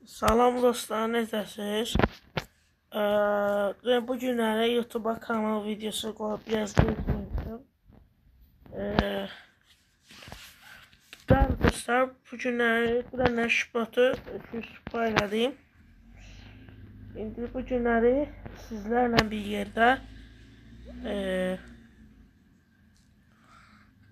Salam dostlar, necəsiz? Bu günləri YouTube'a kanal videosu qoyub yazmışdım. Bəli dostlar, bu günləri bir dənə şipotu payladım. İndi bu günləri sizlərlə bir yerdə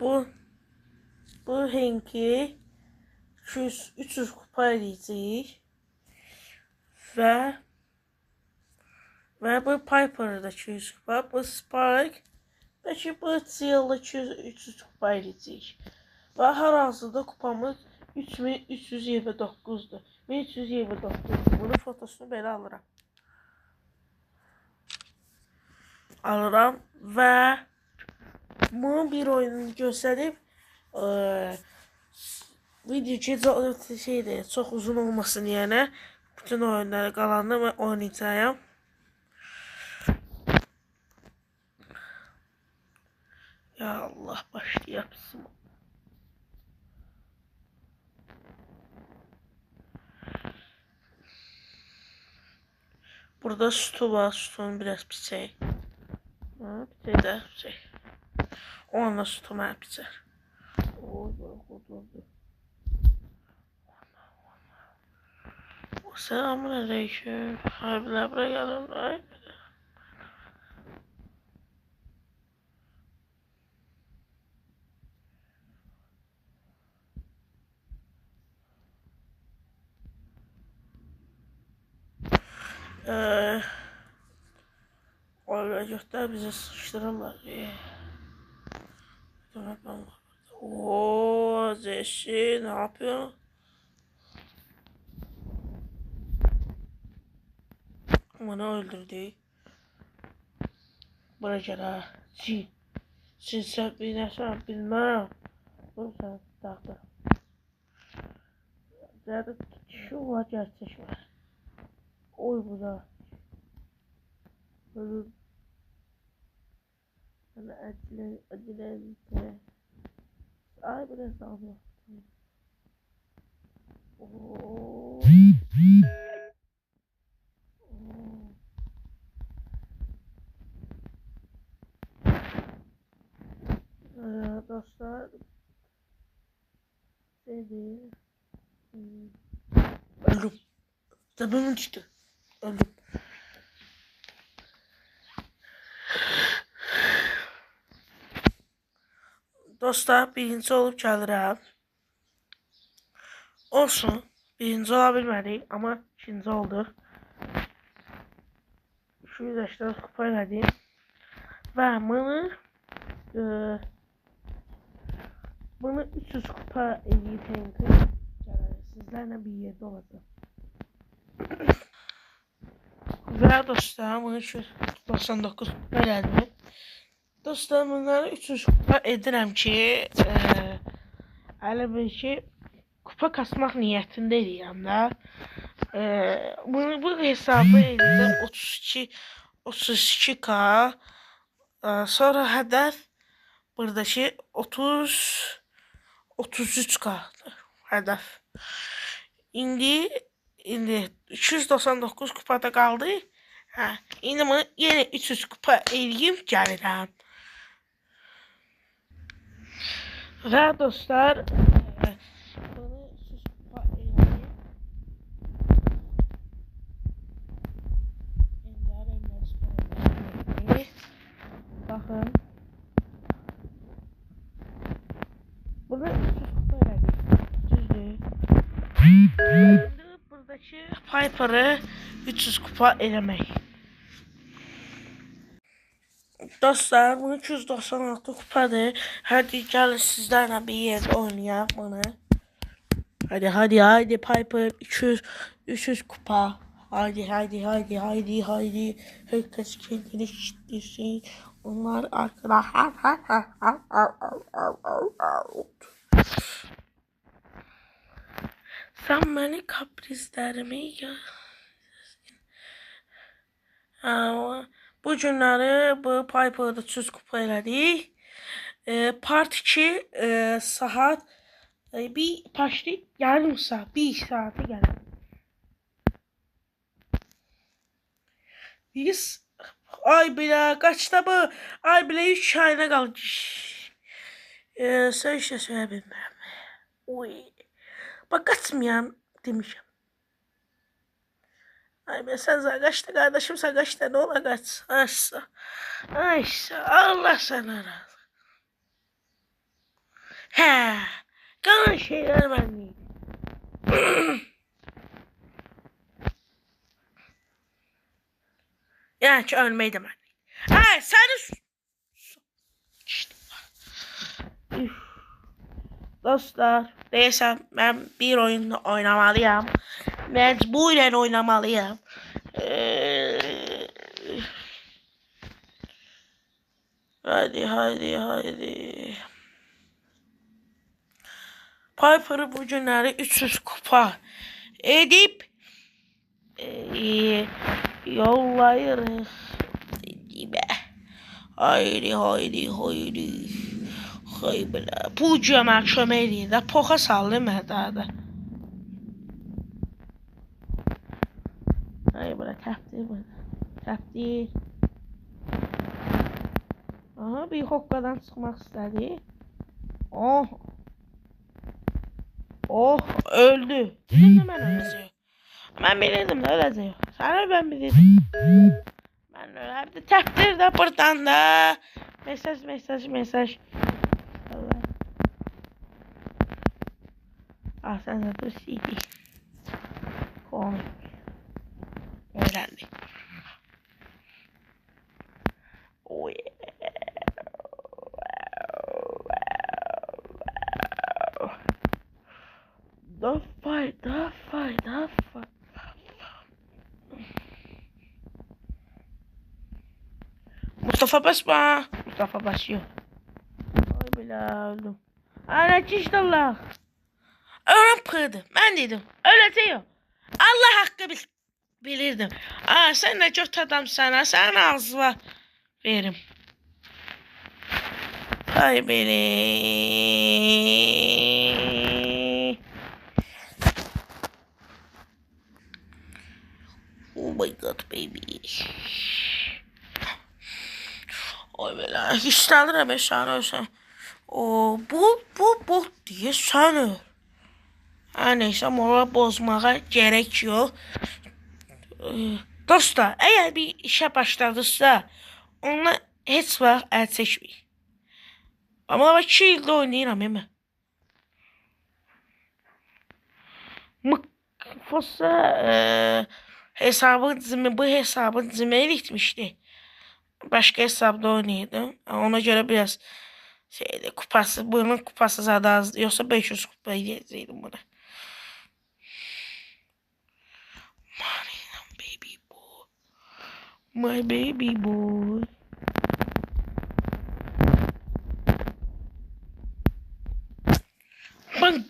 bu Henki 300 kupa edəcəyik. Və bu Piper'ı da 200 kupa, bu Spike, belki bu Teal'ı 300 kupa edəcəyik. Və hal-hazırda kupamız 3329'dur. 1329'dur. Bunun fotosunu belə alıram və bunun bir oyununu göstərib video çox uzun olmasın yəni. Bütün oyunları qalanını mən oynayacağım. Ya Allah, başlayaq. Burada sütü var, sütunu biraz piçək. Piçək də piçək. Onunla sütü mənə piçər. Selamun aleyküm. Abiler buraya gelin. Öyle gökler bizi sıkıştırırlar. Ooo Zeşi ne yapıyorsun? Bana öldürdü. Buraya gel ha. Sen bilirsen bilmem. Dur sen tahta. Zaten şu var, gerçek var. Oy bu da. Böyle. Bana acele. Ay biraz daha mı? Ooo. Dostlar öldüm. Tabağım düştü. Öldüm. Dostlar birinci olub gəlirəm. Olsun. Birinci ola bilmədik, amma ikinci olduq. 280 kupa elədim. Və bunu 300 kupa eləyib sizlərlə bir yerdə olacaq. Və dostlar bunu 299 kupa elədim. Dostlar bunları 300 kupa edirəm ki hələ bir ki kupa kasmaq niyyətində eləyirəm də. Bu hesabı eləyəcəm 32k. Sonra hədəf buradakı 33k hədəf. İndi 299 kupada qaldı. İndi bunu yenə 300 kupa eləyib gəlirəm. Və dostlar bunu 300 kupa eləyib. Baxın. Bunu 300 kupa elədik. Düzdür. Şimdi buradakı Piper'ı 300 kupa eləmək. Dostlar bunu 296 kupadır. Hadi gəlin sizlərlə bir yerdə oynayaq bunu. Hadi Piper 300 kupa. Haydi. Herkes kendini kitlesin. Onlar arkada. Sen beni kaprizlerimi bu günləri bu Piper'da 300 kupa elədik. Part 2 saat bir yarım saat, bir saate gəlir. 100. Ay bilə, kaçta bu? Ay bilə 3 ayına qalmış. Sən işte söylə bilmirəm. Uy. Bak kaçmayan demişəm. Ay bilə, sən kaçta kardeşim, sən kaçta ne ola kaç. Aysa. Aysa. Allah sana razı. Hə. Qalan şeylər mənliyim. Yəni ki, ölmək də mənliyim. Hə, səni... Dostlar, deyəsəm, mən bir oyun oynamalıyam. Məcburen oynamalıyam. Haydi. Piper'ı bu günləri 300 kupa edip yollayırız. Haydi. Bu cəmə kömək eləyir də, poxa saldı mədədə. Ay bura təpdir. Aha, bir hokkadan çıxmaq istədi. Oh, öldü. Dedim də mən öləcəyim. Mən bilirdim də öləcəyim. Sana ben bilirdim. Ben öyle təpdir də buradan da. Mesaj. Allah. Ah, sen de dur CD. Komik. Öğrendik. Oh yeah. The fight. Mustafa basma. Mustafa basıyor. Ay bela öldüm. Ana çişdallah. Öğren pırdı. Ben dedim. Öleceğim. Allah hakkı bilirdim. Aa, sen de çok adamsan. Sen ağzıma verim. Ay beni. Oh my god baby. Ay bela. Hiç tanırım ben sana olsa. O bu bot diye sanır. Her neyse moral bozmağa gerek yok. Dostlar, eğer bir işe başladıysa onunla heç vaxt əl çəkməyin. Ama bak 2 ildə oynayıram hemen. Fossa bu hesabın dizime gitmişti. Başka hesabda oynayırdım. Ona göre biraz bunun kupası zaten az. Yoksa 500 kupayı diyecektim buna. My baby boy.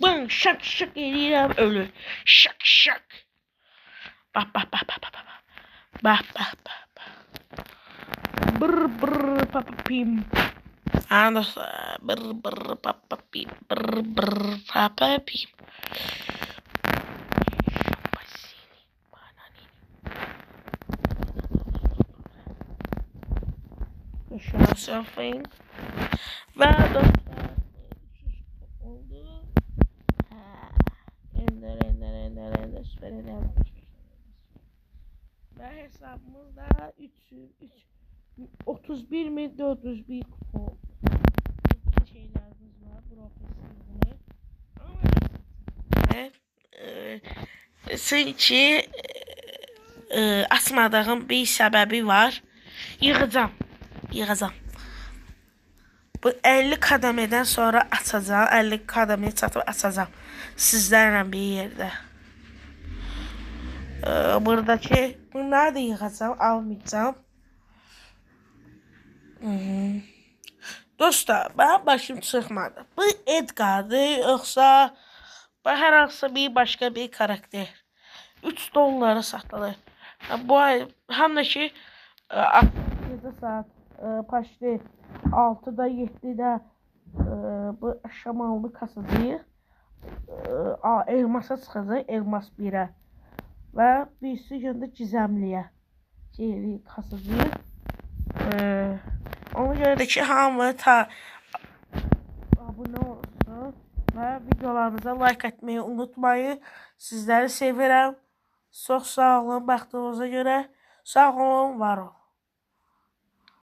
Bang şak edirəm ölür. Şak. Bak. Brr papa pim. Anlasın. Brr papa pim. Brr papa pim. Show something. Ve dostlar oldu. Ender süper ender. Ve hesabımızda 31.401 kupa oldu. Burada şeylerimiz var. Profesyonel. Çünki açmadığım bir səbəbi var. Yığacağım. Bu 50 kademeden sonra açacağım. 50 kademeye çatıb açacağım. Sizlerle bir yerde. Buradaki bunları da yığacağım. Almayacağım. Dostlar, benim başım çıxmadı. Bu Edgar'dır yoksa hər hansısa bir başka bir karakter. 3 dolara satılır. Bu ay həm də ki 7 saat paşlı 6'da 7'də bu şamallı kasacağıq. Elmasa çıxacaq, elmas 1'ə və birisi gündə gizəmliyə kasıcı. Ona görə də ki, hamı abunə olsun və videolarımıza like etməyi unutmayın. Sizləri sevirəm. Çox sağ olun, baxdığınıza görə. Sağ olun, var olun.